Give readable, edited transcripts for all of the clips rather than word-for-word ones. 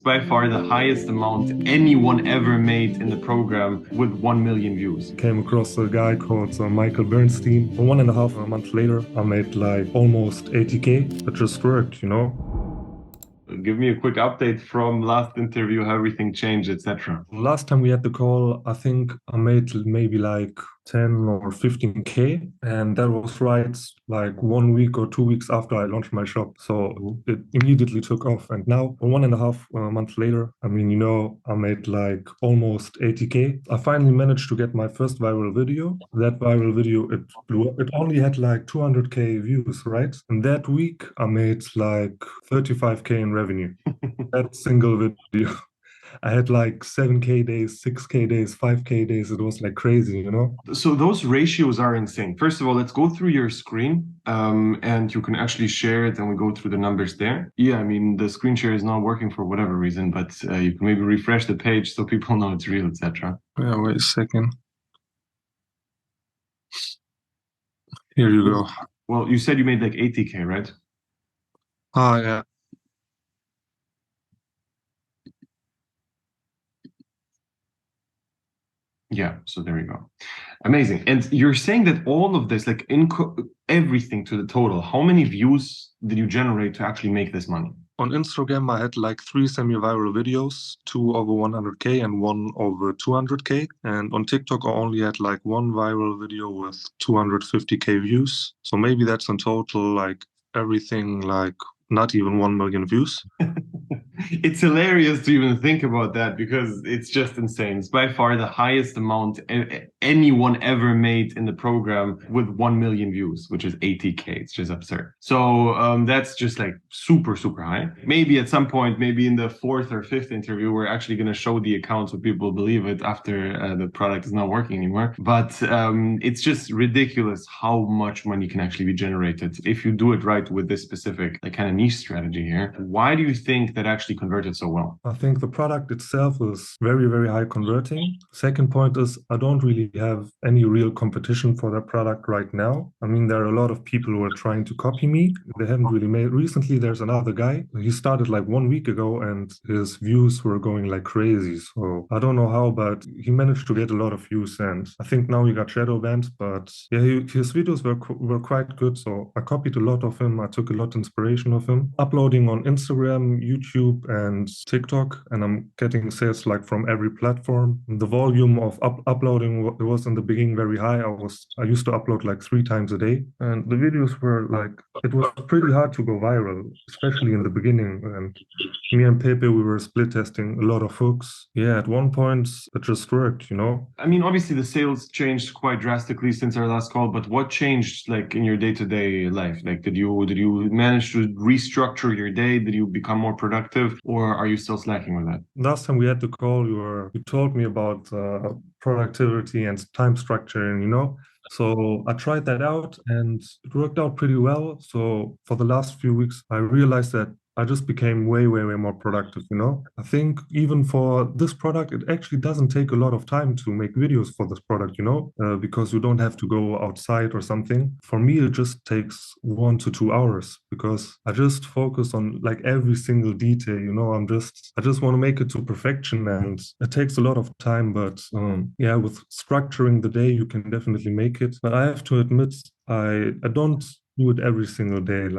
By far the highest amount anyone ever made in the program with 1 million views. Came across a guy called Michael Bernstein. 1.5 months later, I made like almost 80K. It just worked, you know? Give me a quick update from last interview, how everything changed, etc. Last time we had the call, I think I made maybe like 10 or 15K. And that was right like 1 week or 2 weeks after I launched my shop. So it immediately took off. And now, 1.5 months later, I mean, you know, I made like almost 80K. I finally managed to get my first viral video. That viral video, it blew up. It only had like 200K views, right? And that week, I made like 35K in revenue. That single video. I had like 7K days, 6K days, 5K days. It was like crazy, you know? So those ratios are insane. First of all, let's go through your screen, and you can actually share it, and we go through the numbers there. Yeah, I mean the screen share is not working for whatever reason, but you can maybe refresh the page so people know it's real, etc. Yeah, wait a second. Here you go. Well, you said you made like 80K, right? Ah, yeah. Yeah, so there we go. Amazing. And you're saying that all of this, like everything to the total, how many views did you generate to actually make this money? On Instagram, I had like three semi-viral videos, two over 100K and one over 200K. And on TikTok, I only had like one viral video with 250K views. So maybe that's in total like everything like not even 1 million views. It's hilarious to even think about that because it's just insane. It's by far the highest amount anyone ever made in the program with 1 million views, which is 80K. It's just absurd. So that's just like super, super high. Maybe at some point, maybe in the fourth or fifth interview, we're actually going to show the account so people believe it after the product is not working anymore. But it's just ridiculous how much money can actually be generated if you do it right with this specific like kind of niche strategy here. Why do you think that actually converted so well? I think the product itself is very, very high converting. Second point is I don't really have any real competition for that product right now. I mean, there are a lot of people who are trying to copy me. They haven't really made. Recently, there's another guy. He started like 1 week ago and his views were going like crazy. So I don't know how, but he managed to get a lot of views. And I think now he got shadow banned, but yeah, his videos were quite good. So I copied a lot of him. I took a lot of inspiration of him. Uploading on Instagram, YouTube, and TikTok, and I'm getting sales like from every platform. The volume of uploading was in the beginning very high. I used to upload like 3 times a day, and the videos were like it was pretty hard to go viral, especially in the beginning. And me and Pepe, we were split testing a lot of hooks. Yeah, at one point it just worked, you know. I mean, obviously the sales changed quite drastically since our last call, but what changed like in your day-to-day life? Like did you manage to restructure your day? Did you become more productive or are you still slacking with that? Last time we had the call, you told me about productivity and time structure, and you know. So I tried that out and it worked out pretty well. So for the last few weeks, I realized that I just became way, way, way more productive, you know? I think even for this product, it actually doesn't take a lot of time to make videos for this product, you know, because you don't have to go outside or something. For me, it just takes 1 to 2 hours because I just focus on like every single detail, you know, I just want to make it to perfection and it takes a lot of time, but yeah, with structuring the day, you can definitely make it. But I have to admit, I don't do it every single day.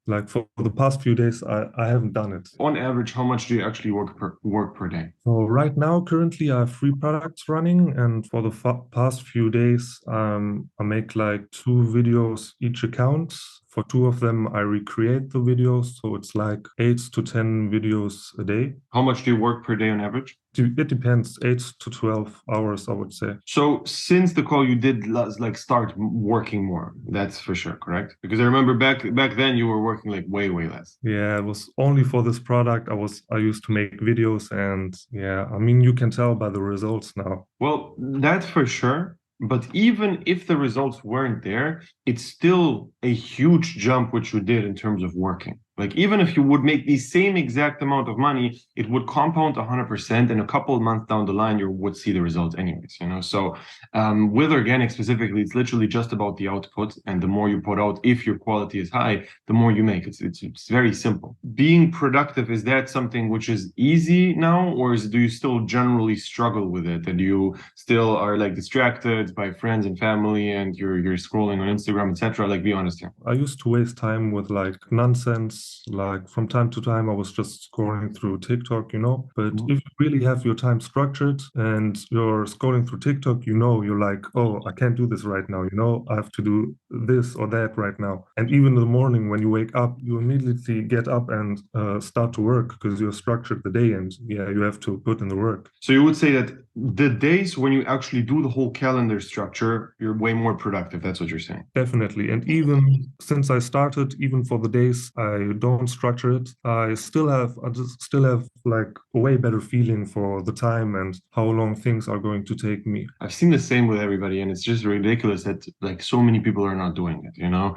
Like for the past few days, I haven't done it. On average, how much do you actually work per day? So right now, currently, I have 3 products running, and for the past few days, I make like 2 videos each account. For 2 of them, I recreate the videos, so it's like 8 to 10 videos a day. How much do you work per day on average? It depends, 8 to 12 hours, I would say. So since the call, you did like start working more. That's for sure, correct? Because I remember back then you were working like way, way less. Yeah, it was only for this product. I used to make videos, and yeah, I mean, you can tell by the results now. Well, that's for sure. But even if the results weren't there, it's still a huge jump which you did in terms of working. Like even if you would make the same exact amount of money, it would compound 100%, and a couple of months down the line, you would see the results anyways, you know? So with organic specifically, it's literally just about the output. And the more you put out, if your quality is high, the more you make. It's very simple. Being productive, is that something which is easy now, or do you still generally struggle with it? And you still are like distracted by friends and family, and you're scrolling on Instagram, etc.? Like, be honest here. I used to waste time with like nonsense. Like from time to time, I was just scrolling through TikTok, you know. But if you really have your time structured and you're scrolling through TikTok, you know, you're like, oh, I can't do this right now. You know, I have to do this or that right now. And even in the morning when you wake up, you immediately get up and start to work because you're structured the day, and yeah, you have to put in the work. So you would say that the days when you actually do the whole calendar structure, you're way more productive. That's what you're saying. Definitely. And even since I started, even for the days I don't structure it, I just still have like a way better feeling for the time and how long things are going to take me. I've seen the same with everybody, and it's just ridiculous that like so many people are not doing it. You know,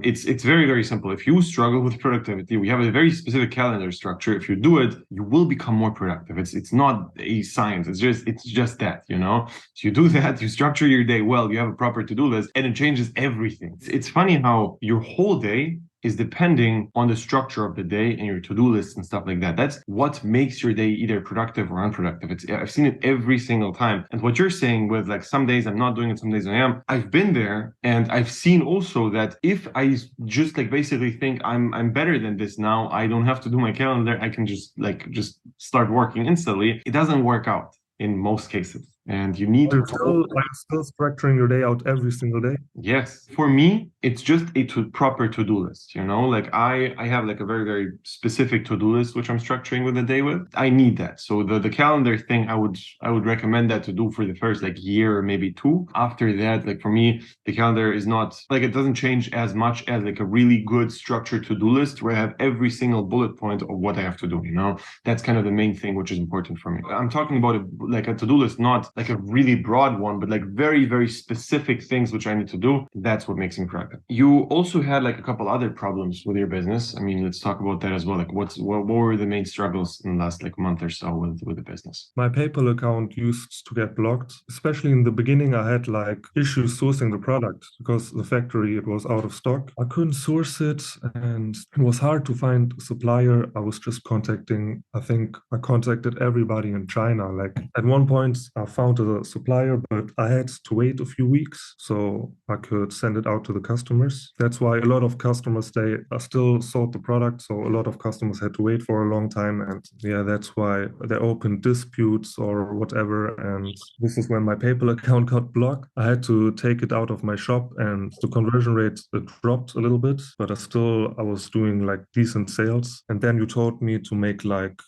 it's very very simple. If you struggle with productivity, we have a very specific calendar structure. If you do it, you will become more productive. It's not a science. It's just that, you know. So you do that, you structure your day well, you have a proper to-do list, and it changes everything. It's funny how your whole day is depending on the structure of the day and your to-do list and stuff like that. That's what makes your day either productive or unproductive. I've seen it every single time. And what you're saying with like some days I'm not doing it, some days I am, I've been there, and I've seen also that if I just like basically think I'm better than this now, I don't have to do my calendar, I can just start working instantly. It doesn't work out in most cases. And you need to Are you still structuring your day out every single day? Yes. For me, it's just a proper to-do list, you know? Like I have like a very, very specific to-do list which I'm structuring with the day with. I need that. So the calendar thing, I would recommend that to do for the first like year or maybe two. After that, like for me, the calendar is not like, it doesn't change as much as like a really good structured to-do list where I have every single bullet point of what I have to do, you know? That's kind of the main thing which is important for me. I'm talking about like a to-do list, not like a really broad one, but like very, very specific things which I need to do. That's what makes me productive. You also had like a couple other problems with your business. I mean, let's talk about that as well. Like what were the main struggles in the last like month or so with the business? My PayPal account used to get blocked. Especially in the beginning, I had like issues sourcing the product because the factory, it was out of stock. I couldn't source it, and it was hard to find a supplier. I think I contacted everybody in China. Like at one point, I found a supplier, but I had to wait a few weeks so I could send it out to the customers. That's why a lot of customers, they are still sold the product. So a lot of customers had to wait for a long time. And yeah, that's why they opened disputes or whatever. And this is when my PayPal account got blocked. I had to take it out of my shop, and the conversion rate dropped a little bit, but I was doing like decent sales. And then you told me to make like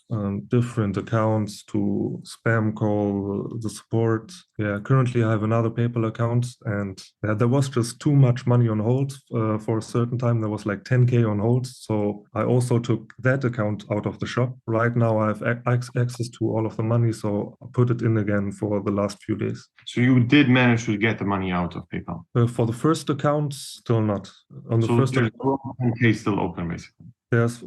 different accounts to spam call the support. Yeah, currently I have another PayPal account, and yeah, there was just too much money on hold for a certain time. There was like 10K on hold. So I also took that account out of the shop. Right now I have access to all of the money, so I put it in again for the last few days. So you did manage to get the money out of PayPal. For the first account, still not. On the So first there's account, 10K still open basically. there's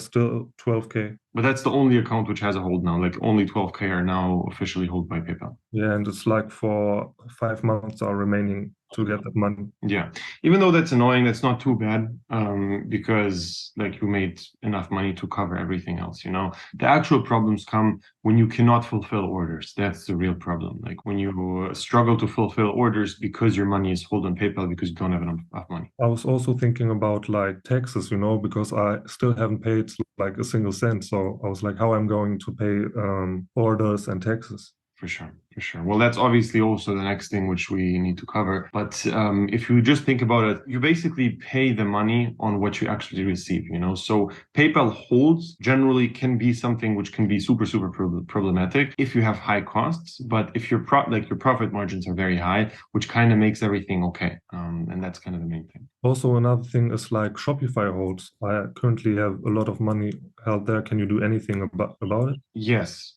still 12K. But that's the only account which has a hold now. Like only 12K are now officially held by PayPal. Yeah, and it's like for 5 months are remaining to get that money. Yeah. Even though that's annoying, that's not too bad, because like you made enough money to cover everything else, you know. The actual problems come when you cannot fulfill orders. That's the real problem. Like when you struggle to fulfill orders because your money is held on PayPal because you don't have enough money. I was also thinking about like taxes, you know, because I still haven't paid like a single cent. So I was like, how I'm going to pay orders and taxes. For sure, for sure. Well, that's obviously also the next thing which we need to cover. But if you just think about it, you basically pay the money on what you actually receive, you know? So PayPal holds generally can be something which can be super, super problematic if you have high costs. But if your profit margins are very high, which kind of makes everything okay. And that's kind of the main thing. Also, another thing is like Shopify holds. I currently have a lot of money held there. Can you do anything about it? Yes.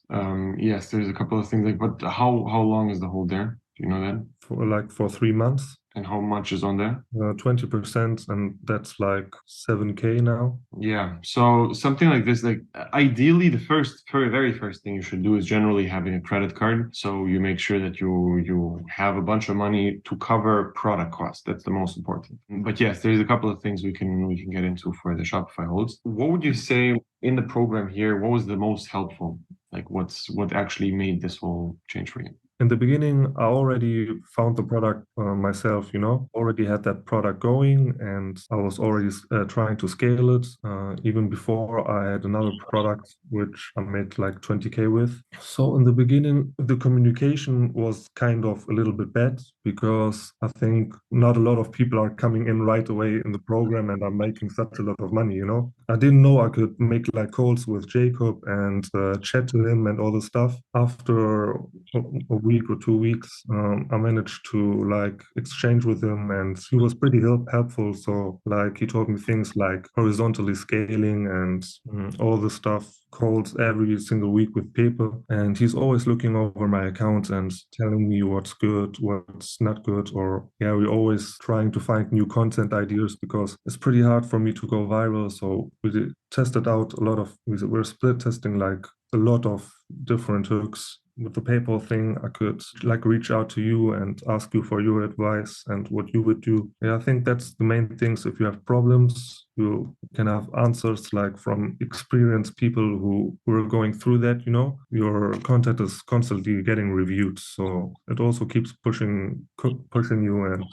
Yes, there's a couple of things like, but how long is the hold there? Do you know that? For 3 months. And how much is on there? 20%, and that's like 7K now. Yeah. So something like this, like ideally, very first thing you should do is generally having a credit card. So you make sure that you have a bunch of money to cover product costs. That's the most important. But yes, there's a couple of things we can get into for the Shopify holds. What would you say in the program here? What was the most helpful? Like what actually made this whole change for you? In the beginning, I already found the product myself, already had that product going, and I was already trying to scale it. Even before I had another product, which I made like 20K with. So in the beginning, the communication was kind of a little bit bad because I think not a lot of people are coming in right away in the program and are making such a lot of money. I didn't know I could make like calls with Jacob and chat to him and all the stuff. After a week or 2 weeks, I managed to like exchange with him, and he was pretty helpful. So like he taught me things like horizontally scaling and all the stuff, calls every single week with people, and he's always looking over my account and telling me what's good, what's not good, or yeah, we're always trying to find new content ideas because it's pretty hard for me to go viral. So tested out a lot of, we're split testing like a lot of different hooks. With the PayPal thing, I could like reach out to you and ask you for your advice and what you would do. Yeah, I think that's the main things. If you have problems, you can have answers like from experienced people who are going through that. Your content is constantly getting reviewed, so it also keeps pushing you. And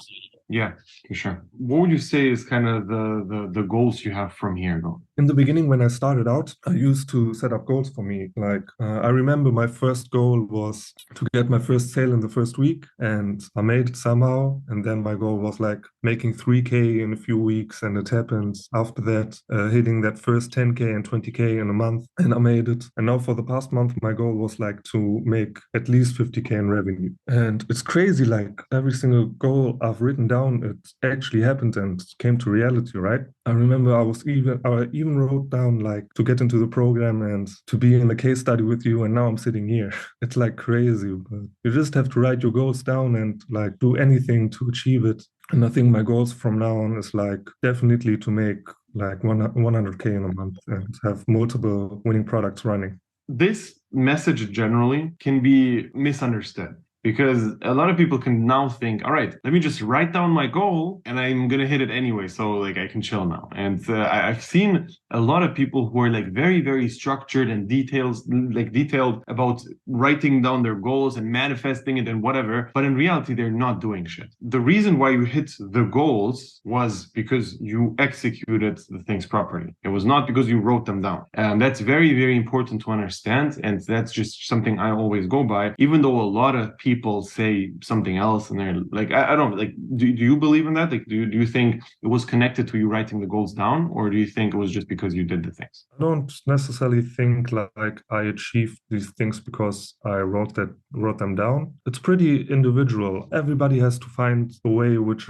Yeah, for sure. What would you say is kind of the goals you have from here, though? in the beginning, when I started out, I used to set up goals for me. Like, I remember my first goal was to get my first sale in the first week, and I made it somehow. And then my goal was like making 3K in a few weeks, and it happened. After that, hitting that first 10K and 20K in a month, and I made it. And now for the past month, my goal was like to make at least 50K in revenue. And it's crazy, like every single goal I've written down, it actually happened and came to reality, right? I remember I even wrote down like to get into the program and to be in a case study with you, and now I'm sitting here. It's like crazy, but you just have to write your goals down and like do anything to achieve it. And I think my goals from now on is like definitely to make like 100K in a month and have multiple winning products running. This message generally can be misunderstood because a lot of people can now think, all right, let me just write down my goal and I'm gonna hit it anyway, so like I can chill now. And I've seen a lot of people who are like very structured and detailed about writing down their goals and manifesting it and whatever, but in reality they're not doing shit. The reason why you hit the goals was because you executed the things properly. It was not because you wrote them down, and that's very important to understand. And that's just something I always go by, even though a lot of people say something else and they're like, I don't like, do you believe in that? Like, do you think it was connected to you writing the goals down, or do you think it was just because you did the things? I don't necessarily think like I achieved these things because I wrote them down. It's pretty individual. Everybody has to find a way which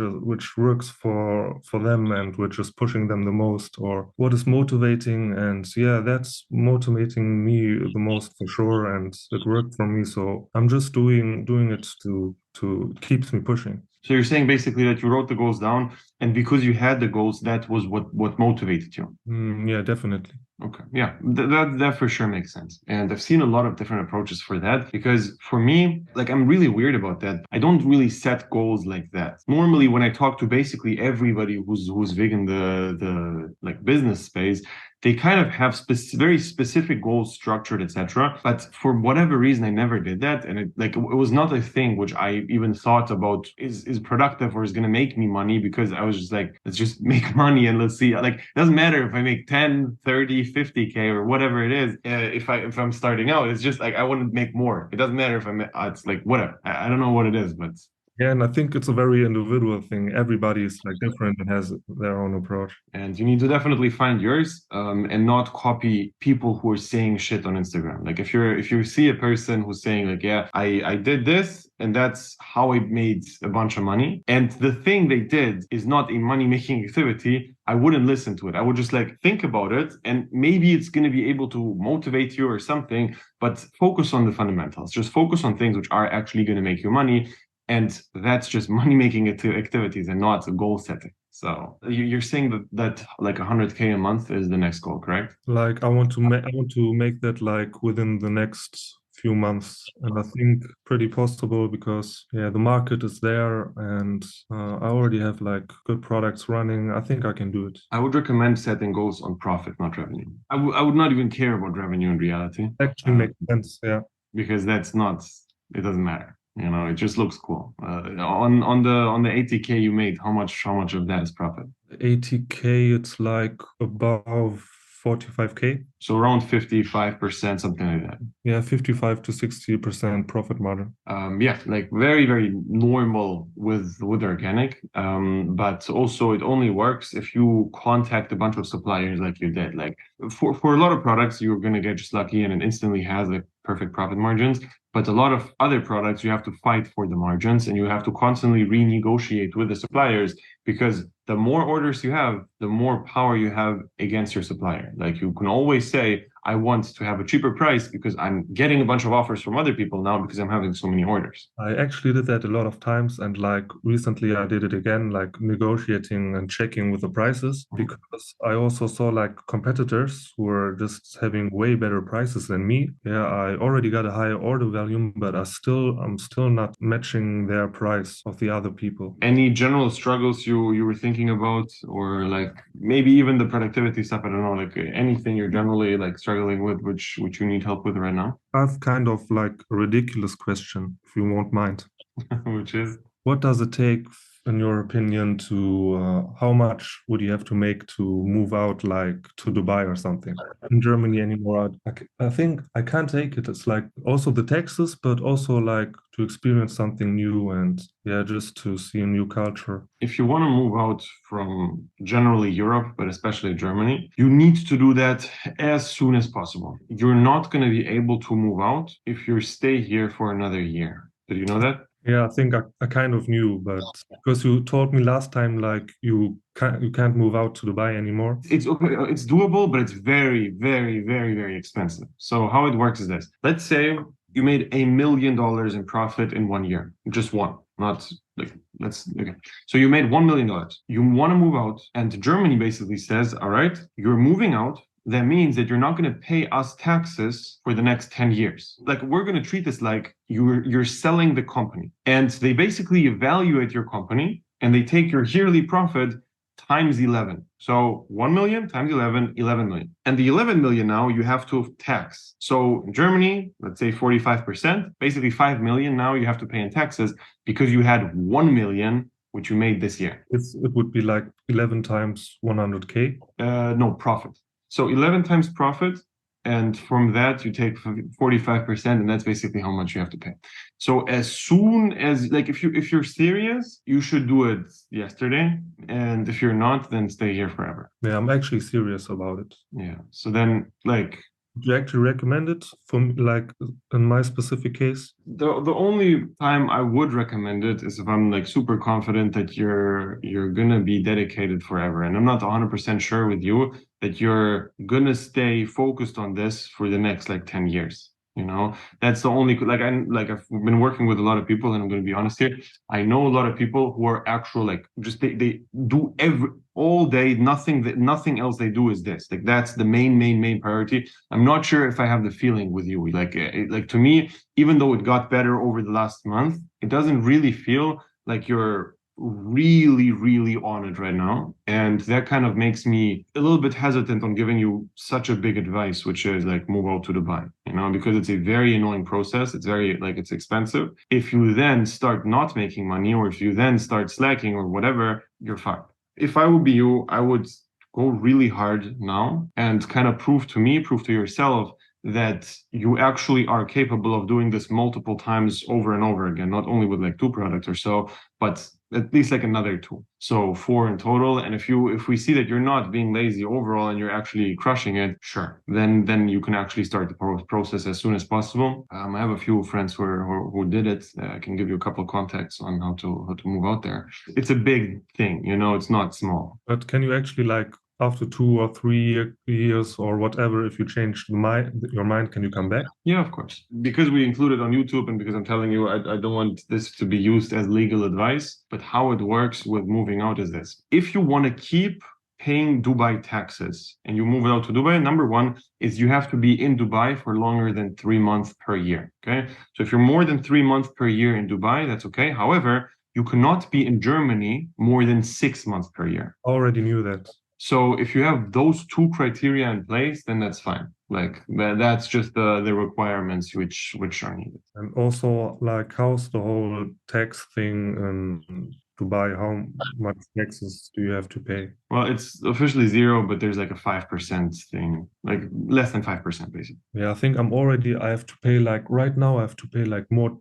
works for them and which is pushing them the most, or what is motivating. And yeah, that's motivating me the most for sure, and it worked for me. So I'm just doing it to keeps me pushing. So you're saying basically that you wrote the goals down, and because you had the goals, that was what motivated you. Yeah, definitely. Okay, yeah, that for sure makes sense. And I've seen a lot of different approaches for that because for me, like I'm really weird about that. I don't really set goals like that. Normally, when I talk to basically everybody who's big in the like business space, they kind of have very specific goals structured, etc. But for whatever reason, I never did that, and it was not a thing which I even thought about is productive or is going to make me money, because I was just like, let's just make money and let's see. Like, it doesn't matter if I make 10, 30, 50K or whatever it is. If I'm starting out, it's just like I want to make more. It doesn't matter if it's like whatever. I don't know what it is, but Yeah, and I think it's a very individual thing. Everybody is like different and has their own approach. and you need to definitely find yours, and not copy people who are saying shit on Instagram. Like if you see a person who's saying like, yeah, I did this and that's how I made a bunch of money, and the thing they did is not a money making activity, I wouldn't listen to it. I would just like think about it, and maybe it's going to be able to motivate you or something, but focus on the fundamentals. Just focus on things which are actually going to make you money. And that's just money-making activities and not goal setting. So you're saying that like 100K a month is the next goal, correct? Like I want to make that like within the next few months, and I think pretty possible because yeah, the market is there, and I already have like good products running. I think I can do it. I would recommend setting goals on profit, not revenue. I would not even care about revenue in reality, Actually makes sense. Yeah. because that's not, it doesn't matter. You know, it just looks cool. On the 80K you made, how much of that is profit? 80K, it's like above 45K. So around 55%, something like that. Yeah, 55 to 60% profit margin. Yeah, like very, very normal with organic. But also it only works if you contact a bunch of suppliers like you did. Like for a lot of products, you're gonna get just lucky and it instantly has like perfect profit margins. But a lot of other products, you have to fight for the margins and you have to constantly renegotiate with the suppliers, because the more orders you have, the more power you have against your supplier. Like you can always say, I want to have a cheaper price because I'm getting a bunch of offers from other people now because I'm having so many orders. I actually did that a lot of times, and like recently I did it again, like negotiating and checking with the prices, because I also saw like competitors who were just having way better prices than me. Yeah, I already got a higher order volume, but I'm still not matching their price of the other people. Any general struggles you were thinking about, or like maybe even the productivity stuff? I don't know, like anything you're generally like struggling with, which you need help with right now, I have kind of like a ridiculous question, if you won't mind. which is What does it take, in your opinion, to how much would you have to make to move out, like to Dubai or something? In Germany anymore, I think I can't take it. It's like also the taxes, but also like to experience something new and yeah, just to see a new culture. if you want to move out from generally Europe, but especially Germany, you need to do that as soon as possible. You're not going to be able to move out if you stay here for another year. Did you know that? Yeah, I think I kind of knew, but because you told me last time, like you can't move out to Dubai anymore. It's okay, it's doable, but it's very, very, very, very expensive. So how it works is this. Let's say you made $1 million in profit in 1 year, just one, not like let's okay. So you made $1 million. You want to move out, and Germany basically says, all right, you're moving out. That means that you're not going to pay us taxes for the next 10 years. Like we're going to treat this like you're selling the company. And they basically evaluate your company and they take your yearly profit times 11. So 1 million times 11, 11 million. And the 11 million now you have to tax. So in Germany, let's say 45%, basically 5 million now you have to pay in taxes because you had 1 million, which you made this year. It would be like 11 times 100K. No, profit. So 11 times profit, and from that you take 45%, and that's basically how much you have to pay. So as soon as, like, if you're serious, you should do it yesterday, and if you're not, then stay here forever. Yeah, I'm actually serious about it. Yeah. So then, like, would you actually recommend it for me, like in my specific case? The only time I would recommend it is if I'm like super confident that you're gonna be dedicated forever. And I'm not 100% sure with you that you're gonna stay focused on this for the next like 10 years. You know, that's the only, like, I've been working with a lot of people, and I'm going to be honest here. I know a lot of people who are actual, like, just they do all day, nothing else they do is this. Like, that's the main priority. I'm not sure if I have the feeling with you. Like to me, even though it got better over the last month, it doesn't really feel like you're really on it right now, and that kind of makes me a little bit hesitant on giving you such a big advice, which is like move out to Dubai, you know, because it's a very annoying process. It's very, like, it's expensive. If you then start not making money, or if you then start slacking or whatever, you're fine. If I would be you, I would go really hard now and kind of prove to yourself that you actually are capable of doing this multiple times over and over again, not only with like 2 products or so, but at least like another 2. So 4 in total. And if we see that you're not being lazy overall and you're actually crushing it, sure, then you can actually start the process as soon as possible. I have a few friends who did it. I can give you a couple of contacts on how to move out there. It's a big thing, you know, it's not small. But can you actually like after 2 or 3 years or whatever, if you change your mind, can you come back? Yeah, of course. Because we include it on YouTube and because I'm telling you, I don't want this to be used as legal advice, but how it works with moving out is this. If you want to keep paying Dubai taxes and you move out to Dubai, number one is you have to be in Dubai for longer than 3 months per year. Okay. So if you're more than 3 months per year in Dubai, that's okay. However, you cannot be in Germany more than 6 months per year. Already knew that. So if you have those two criteria in place, then that's fine. Like that's just the requirements which are needed. And also, like, how's the whole tax thing in Dubai? How much taxes do you have to pay? Well, it's officially zero, but there's like a 5% thing, like less than 5%, basically. Yeah, I think I have to pay, like, right now I have to pay like more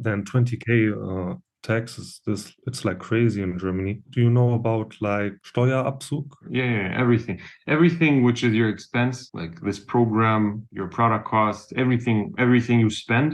than 20K taxes. It's like crazy in Germany. Do you know about like Steuerabzug? Yeah, everything which is your expense, like this program, your product cost, everything you spend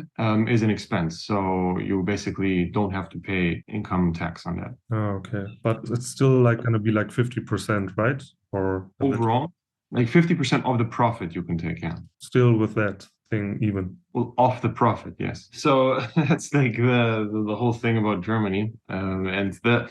is an expense. So you basically don't have to pay income tax on that. Oh, okay, but it's still like gonna be like 50%, right? Or a bit Overall, like 50% of the profit you can take, yeah. still with that thing even. Well, off the profit, yes. So that's like the whole thing about Germany. And the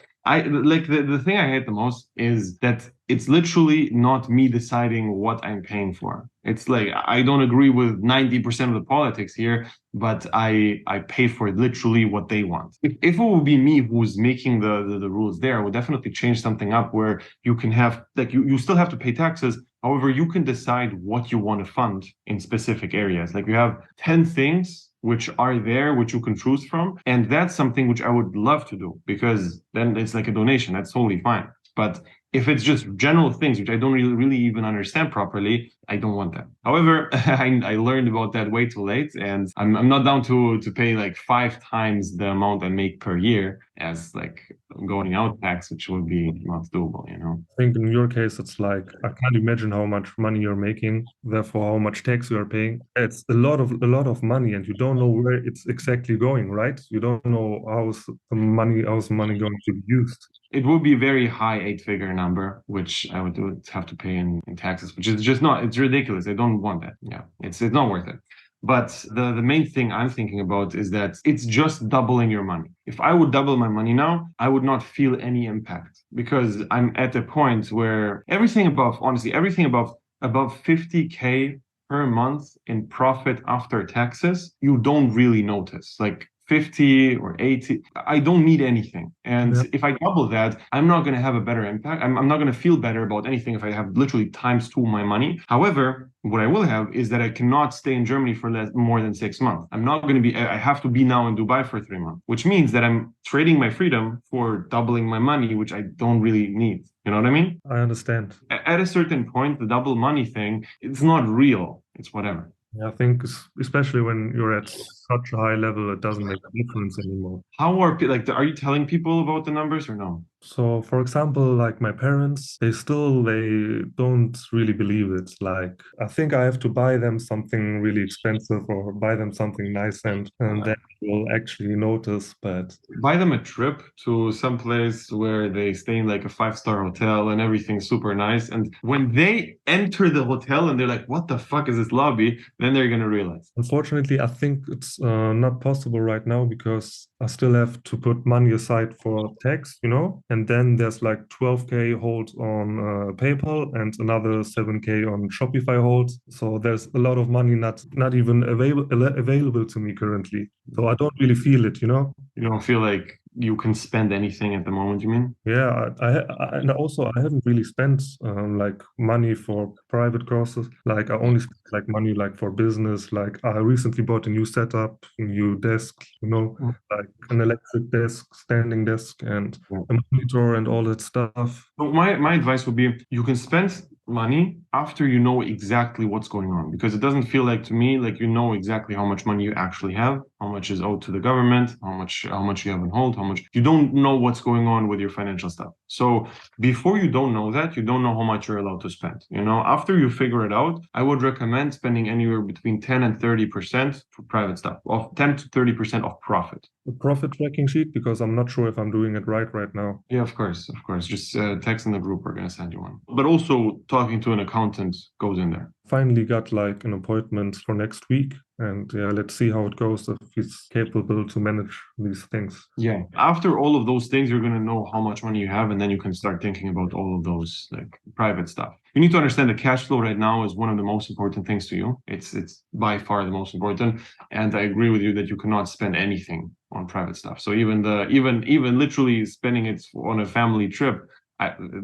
thing I hate the most is that it's literally not me deciding what I'm paying for. It's like I don't agree with 90% of the politics here, but I pay for literally what they want. If it would be me who's making the rules there, I would definitely change something up where you can have like you still have to pay taxes. However, you can decide what you want to fund in specific areas. Like you have 10 things which are there, which you can choose from. And that's something which I would love to do because then it's like a donation. That's totally fine. But if it's just general things which I don't really even understand properly, I don't want that. However, I learned about that way too late, and I'm not down to pay like 5 times the amount I make per year as like going out tax, which would be not doable, you know. I think in your case, it's like I can't imagine how much money you're making, therefore how much tax you are paying. It's a lot of money, and you don't know where it's exactly going, right? You don't know how's the money going to be used. It would be a very high 8-figure number, which I would have to pay in taxes, which is just not, it's ridiculous. I don't want that. Yeah, it's not worth it. But the main thing I'm thinking about is that it's just doubling your money. If I would double my money now, I would not feel any impact because I'm at a point where honestly, everything above 50K per month in profit after taxes, you don't really notice. Like 50 or 80, I don't need anything. And Yeah. if I double that, I'm not going to have a better impact. I'm not going to feel better about anything if I have literally times two my money. However, what I will have is that I cannot stay in Germany for more than 6 months. I'm not going to be, I have to be now in Dubai for 3 months, which means that I'm trading my freedom for doubling my money, which I don't really need. You know what I mean? I understand. At a certain point, the double money thing, it's not real. It's whatever. Yeah, I think especially when you're at such a high level, it doesn't make a difference anymore. How are you telling people about the numbers or no? So, for example, like my parents, they don't really believe it. Like, I think I have to buy them something really expensive or buy them something nice, and then will actually notice. But Buy them a trip to some place where they stay in like a 5-star hotel and everything's super nice. And when they enter the hotel and they're like, what the fuck is this lobby? Then they're gonna realize. unfortunately, I think it's not possible right now because I still have to put money aside for tax, and then there's like 12K hold on PayPal and another 7K on Shopify hold. So there's a lot of money not even available to me currently. So I don't really feel it. You don't feel like you can spend anything at the moment, you mean? Yeah, and also I haven't really spent like money for private courses. Like I only spent like money like for business. Like I recently bought a new setup, a new desk, like an electric desk, standing desk, and a monitor and all that stuff. So my advice would be you can spend money after you know exactly what's going on because it doesn't feel like to me like you know exactly how much money you actually have, how much is owed to the government, how much you have on hold, how much you don't know what's going on with your financial stuff. So before you don't know that, you don't know how much you're allowed to spend. After you figure it out, I would recommend spending anywhere between 10 and 30% for private stuff, of 10 to 30% of profit. A profit tracking sheet, because I'm not sure if I'm doing it right now. Yeah, of course. Just text in the group. We're going to send you one. But also talking to an accountant goes in there. Finally got like an appointment for next week, and yeah, let's see how it goes, if he's capable to manage these things. Yeah. After all of those things, you're going to know how much money you have, and then you can start thinking about all of those like private stuff. You need to understand the cash flow right now is one of the most important things to you. It's by far the most important. And I agree with you that you cannot spend anything on private stuff. So even literally spending it on a family trip,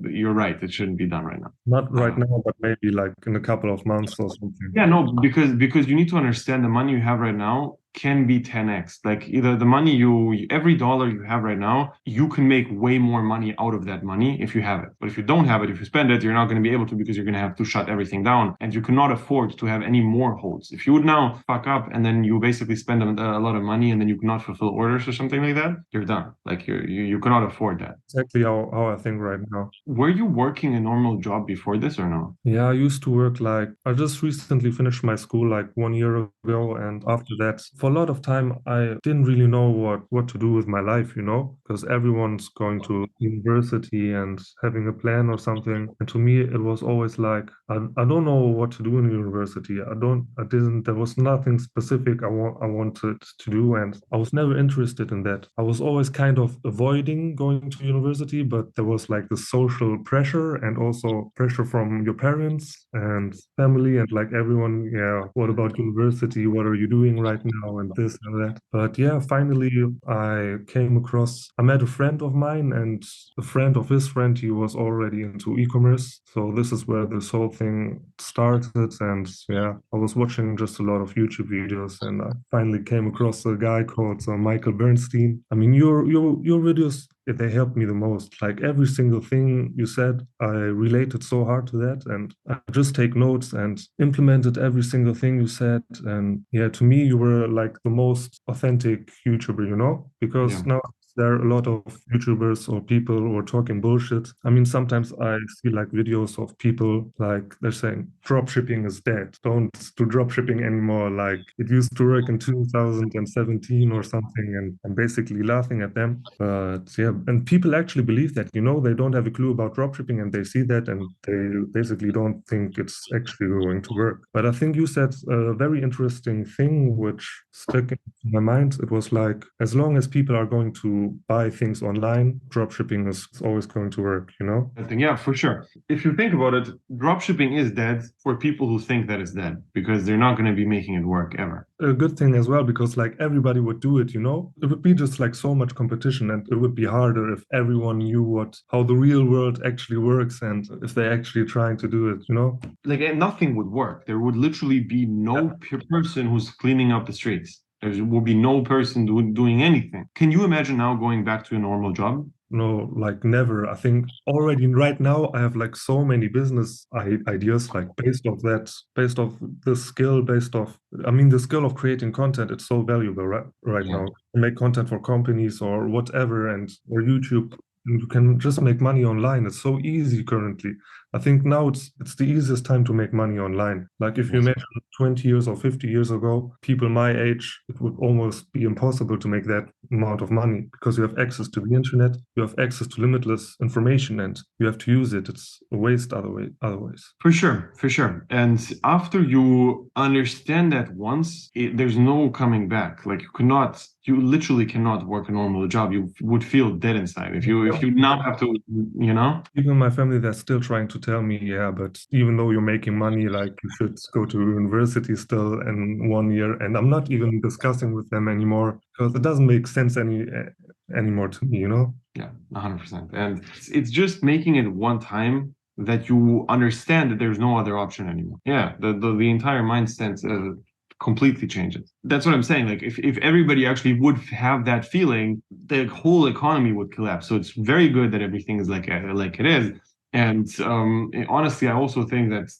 you're right. It shouldn't be done right now. Not right now, but maybe like in a couple of months or something. Yeah, no, because you need to understand the money you have right now can be 10x. Like either the money every dollar you have right now, you can make way more money out of that money if you have it. But if you don't have it, if you spend it, you're not going to be able to, because you're going to have to shut everything down, and you cannot afford to have any more holds. If you would now fuck up and then you basically spend a lot of money and then you cannot fulfill orders or something like that, you're done. Like you cannot afford that. Exactly how I think right now. Were you working a normal job before this or no? Yeah, I used to work like, I just recently finished my school like 1 year ago, and after that, for a lot of time, I didn't really know what to do with my life, because everyone's going to university and having a plan or something. And to me, it was always like, I don't know what to do in university. There was nothing specific I wanted to do, and I was never interested in that. I was always kind of avoiding going to university, but there was like the social pressure and also pressure from your parents and family and like everyone. Yeah, what about university? What are you doing right now? And this and that. But yeah, finally I met a friend of mine, and a friend of his friend, he was already into e-commerce. So this is where this whole thing started. And yeah, I was watching just a lot of YouTube videos, and I finally came across a guy called Michael Bernstein. I mean, your videos, they helped me the most. Like every single thing you said, I related so hard to that, and I just take notes and implemented every single thing you said. And yeah, to me, you were like the most authentic YouTuber, because Yeah. now there are a lot of YouTubers or people who are talking bullshit. I mean, sometimes I see like videos of people like they're saying dropshipping is dead. Don't do dropshipping anymore. Like it used to work in 2017 or something, and I'm basically laughing at them. But yeah, and people actually believe that, they don't have a clue about dropshipping, and they see that and they basically don't think it's actually going to work. But I think you said a very interesting thing which stuck in my mind. It was like, as long as people are going to buy things online, dropshipping is always going to work, I think, yeah, for sure. If you think about it, dropshipping is dead for people who think that it's dead, because they're not going to be making it work ever. A good thing as well, because like everybody would do it, it would be just like so much competition, and it would be harder if everyone knew how the real world actually works, and if they're actually trying to do it, Like nothing would work. There would literally be no person who's cleaning up the streets. There will be no person doing anything. Can you imagine now going back to a normal job? No, like never. I think already right now I have like so many business ideas, like based off the skill, the skill of creating content. It's so valuable right Yeah. now. Make content for companies or whatever, or YouTube. And you can just make money online. It's so easy currently. I think now it's the easiest time to make money online. Like if you Yes. imagine 20 years or 50 years ago, people my age, it would almost be impossible to make that amount of money, because you have access to the internet, you have access to limitless information, and you have to use it. It's a waste otherwise. For sure, for sure. And after you understand that once, there's no coming back. Like you literally cannot work a normal job. You would feel dead inside if you now have to. Even my family, they're still trying to tell me, yeah, but even though you're making money, like you should go to university still in 1 year. And I'm not even discussing with them anymore, because it doesn't make sense anymore to me, Yeah, 100%. And it's just making it one time that you understand that there's no other option anymore. Yeah, the entire mindset completely changes. That's what I'm saying. Like if everybody actually would have that feeling, the whole economy would collapse. So it's very good that everything is like it is. And honestly, I also think that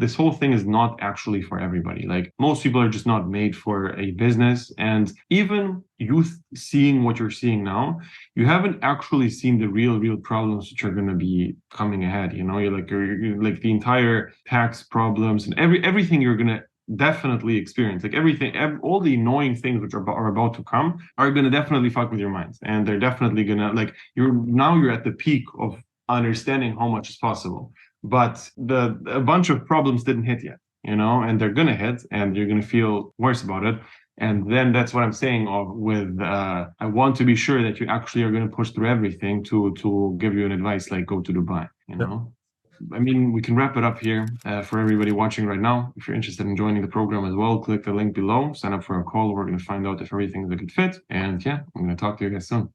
this whole thing is not actually for everybody. Like most people are just not made for a business. And even you seeing what you're seeing now, you haven't actually seen the real problems which are going to be coming ahead. You know, you're like the entire tax problems and everything you're going to definitely experience. Like everything, all the annoying things which are about to come are going to definitely fuck with your minds, and they're definitely going to like you're at the peak of understanding how much is possible. But a bunch of problems didn't hit yet, you know, and they're gonna hit, and you're gonna feel worse about it. And then that's what I'm saying of with I want to be sure that you actually are gonna push through everything to give you an advice like go to Dubai, you Yeah. know. I mean, we can wrap it up here for everybody watching right now. If you're interested in joining the program as well, click the link below, sign up for a call. We're going to find out if everything's a good fit. And yeah, I'm going to talk to you guys soon.